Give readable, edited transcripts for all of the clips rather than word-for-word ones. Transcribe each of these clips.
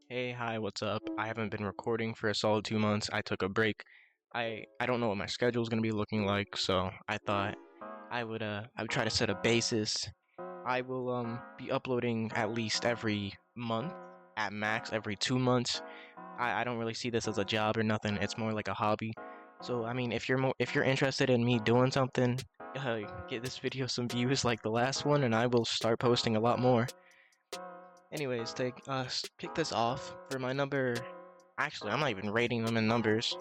Hey, hi, what's up? I haven't been recording for a solid 2 months. I took a break. I don't know what my schedule is gonna be looking like, so I thought I would try to set a basis. I will be uploading at least every month, at max every 2 months. I don't really see this as a job or nothing. It's more like a hobby. So I mean, if you're interested in me doing something, get this video some views like the last one, and I will start posting a lot more. Anyways, kick this off for my number. Actually, I'm not even rating them in numbers.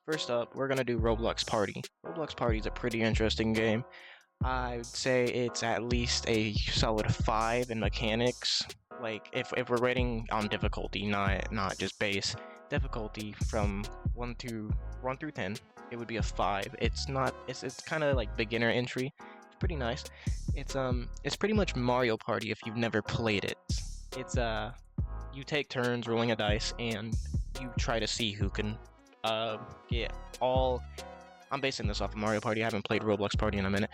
First up, we're gonna do Roblox Party. Roblox Party is a pretty interesting game. I would say it's at least a solid 5 in mechanics. Like if we're rating on difficulty, not just base difficulty from 1 through 10, it would be a 5. It's kind of like beginner entry. It's pretty nice. It's pretty much Mario Party if you've never played it. It's you take turns rolling a dice and you try to see who can get all. I'm basing this off of Mario Party. I haven't played Roblox Party in a minute.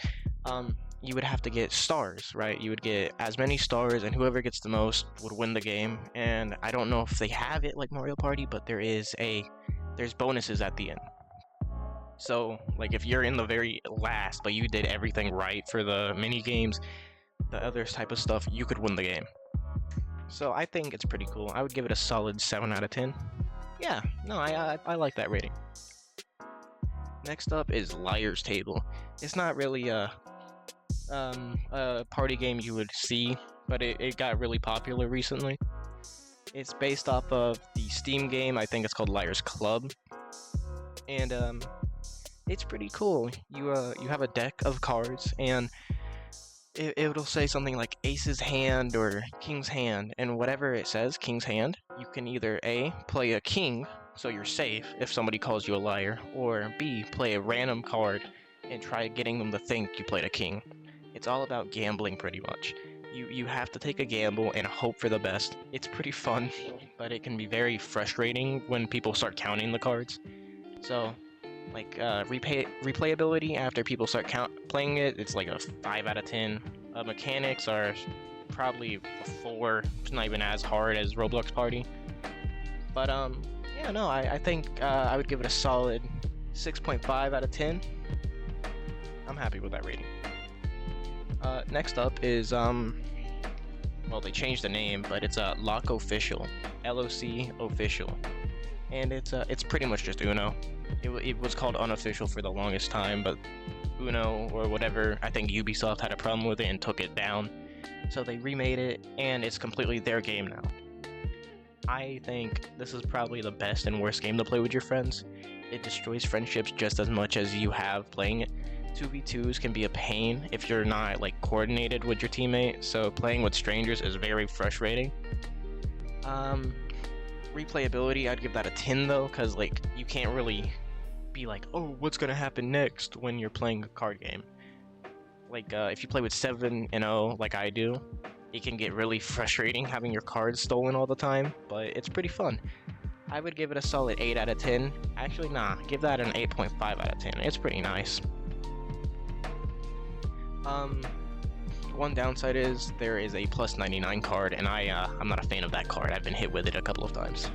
You would have to get stars, right? You would get as many stars, and whoever gets the most would win the game. And I don't know if they have it like Mario Party, but there's bonuses at the end. So, like, if you're in the very last, but you did everything right for the mini games, the other type of stuff, you could win the game. So I think it's pretty cool. I would give it a solid 7 out of 10. Yeah, no, I like that rating. Next up is Liar's Table. It's not really a party game you would see, but it got really popular recently. It's based off of the Steam game. I think it's called Liar's Club, and it's pretty cool. You have a deck of cards, and it'll say something like Ace's Hand or King's Hand, and whatever it says, King's Hand, you can either A, play a king, so you're safe if somebody calls you a liar, or B, play a random card and try getting them to think you played a king. It's all about gambling pretty much. You have to take a gamble and hope for the best. It's pretty fun, but it can be very frustrating when people start counting the cards. So, like replayability after people start playing it, it's like a 5 out of 10. Mechanics are probably a 4. It's not even as hard as Roblox Party. But yeah, no, I think I would give it a solid 6.5 out of 10. I'm happy with that rating. Next up is well, they changed the name, but it's Lock Official, LOC Official, and it's pretty much just Uno. It was called unofficial for the longest time, but Uno or whatever, I think Ubisoft had a problem with it and took it down. So they remade it, and it's completely their game now. I think this is probably the best and worst game to play with your friends. It destroys friendships just as much as you have playing it. 2v2s can be a pain if you're not like coordinated with your teammate, so playing with strangers is very frustrating. Replayability, I'd give that a 10 though, because like you can't really be like, oh, what's gonna happen next when you're playing a card game. Like if you play with 7-0 like I do, it can get really frustrating having your cards stolen all the time, but it's pretty fun. I would give it a solid 8 out of 10. Actually, nah, give that an 8.5 out of 10. It's pretty nice. One downside is there is a plus 99 card, and I'm not a fan of that card. I've been hit with it a couple of times.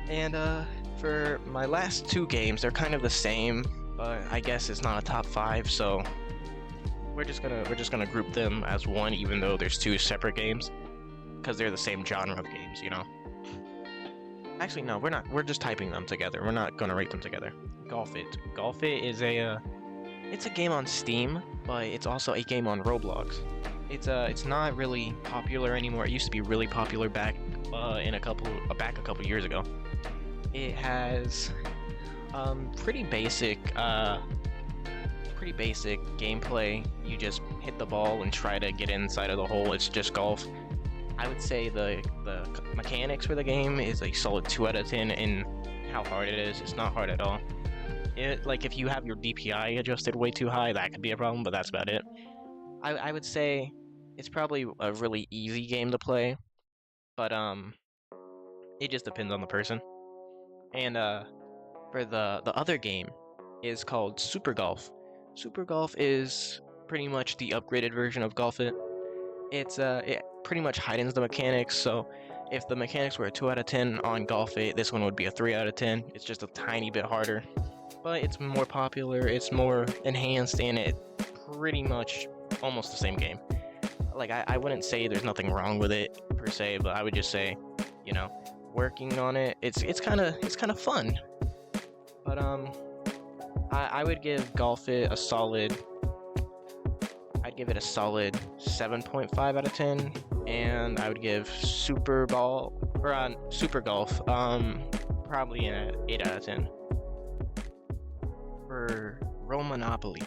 And for my last two games, they're kind of the same, but I guess it's not a top 5, so we're just gonna group them as one, even though there's two separate games, because they're the same genre of games, you know. Actually, no, we're not. We're just typing them together. We're not gonna rate them together. Golf It. Golf It is it's a game on Steam, but it's also a game on Roblox. It's not really popular anymore. It used to be really popular back a couple years ago. It has pretty basic gameplay. You just hit the ball and try to get inside of the hole. It's just golf. I would say the mechanics for the game is a solid 2 out of 10 in how hard it is. It's not hard at all. Like if you have your DPI adjusted way too high, that could be a problem, but that's about it. I would say it's probably a really easy game to play, but it just depends on the person. And for the other game is called Super Golf. Super Golf is pretty much the upgraded version of Golf It. It pretty much heightens the mechanics, so If the mechanics were a 2 out of 10 on Golf It, this one would be a 3 out of 10. It's just a tiny bit harder, but it's more popular, it's more enhanced, and it pretty much almost the same game. Like, I wouldn't say there's nothing wrong with it per se, but I would just say, you know, working on it, it's kind of fun. But I would give Golf It a solid. I'd give it a solid 7.5 out of 10, and I would give Super Golf probably an 8 out of 10. For Monopoly,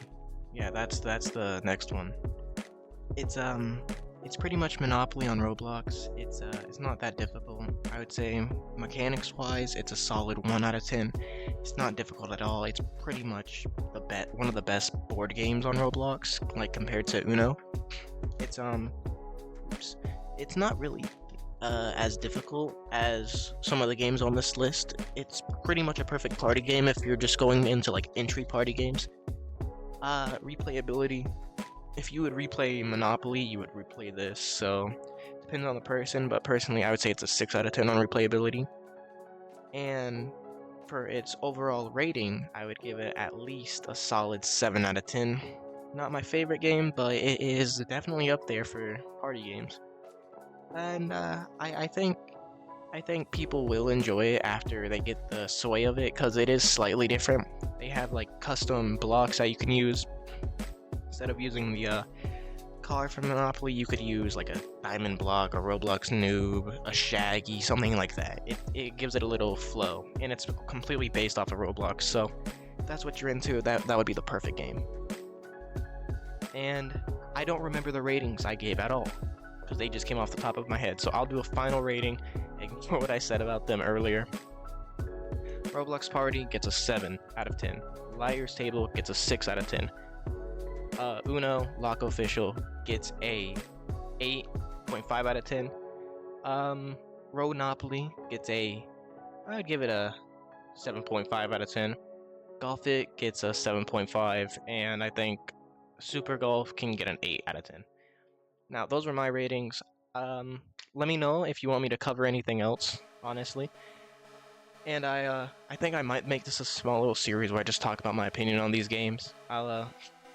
yeah, that's the next one. It's pretty much Monopoly on Roblox. It's not that difficult. I would say mechanics wise, it's a solid 1 out of 10. It's not difficult at all. It's pretty much one of the best board games on Roblox, like compared to Uno. It's not really as difficult as some of the games on this list. It's pretty much a perfect party game if you're just going into like entry party games. Replayability. If you would replay Monopoly, you would replay this, so depends on the person, but personally I would say it's a 6 out of 10 on replayability. And for its overall rating, I would give it at least a solid 7 out of 10. Not my favorite game, but it is definitely up there for party games. And I think people will enjoy it after they get the sway of it, because it is slightly different. They have like custom blocks that you can use. Instead of using the car from Monopoly, you could use like a diamond block, a Roblox noob, a Shaggy, something like that. It gives it a little flow, and it's completely based off of Roblox, so if that's what you're into, that would be the perfect game. And I don't remember the ratings I gave at all, because they just came off the top of my head, so I'll do a final rating, ignore what I said about them earlier. Roblox Party gets a 7 out of 10. Liar's Table gets a 6 out of 10. Uno Lock Official gets a 8.5 out of 10. Monopoly gets I'd give it a 7.5 out of 10. Golf It gets a 7.5, and I think Super Golf can get an 8 out of 10. Now, those were my ratings. Let me know if you want me to cover anything else, honestly. And I think I might make this a small little series where I just talk about my opinion on these games.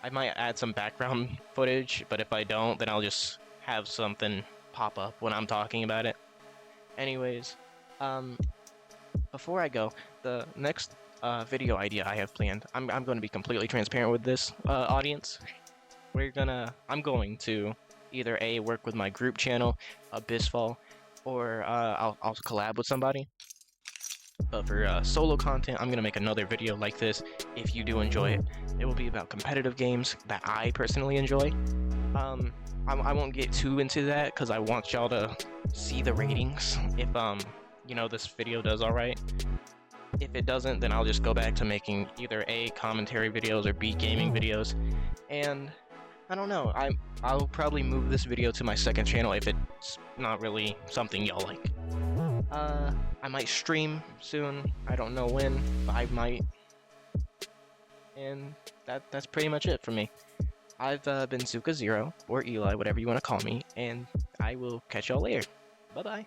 I might add some background footage, but if I don't, then I'll just have something pop up when I'm talking about it. Anyways, before I go, the next video idea I have planned, I'm going to be completely transparent with this audience. I'm going to either A, work with my group channel, Abyssfall, or I'll collab with somebody. But for solo content, I'm going to make another video like this. If you do enjoy it, it will be about competitive games that I personally enjoy. I won't get too into that because I want y'all to see the ratings if this video does alright. If it doesn't, then I'll just go back to making either A, commentary videos, or B, gaming videos. And I don't know, I'll probably move this video to my second channel if it's not really something y'all like. I might stream soon. I don't know when, but I might. And that's pretty much it for me. I've been Zuka0, or Eli, whatever you want to call me, and I will catch y'all later. Bye-bye.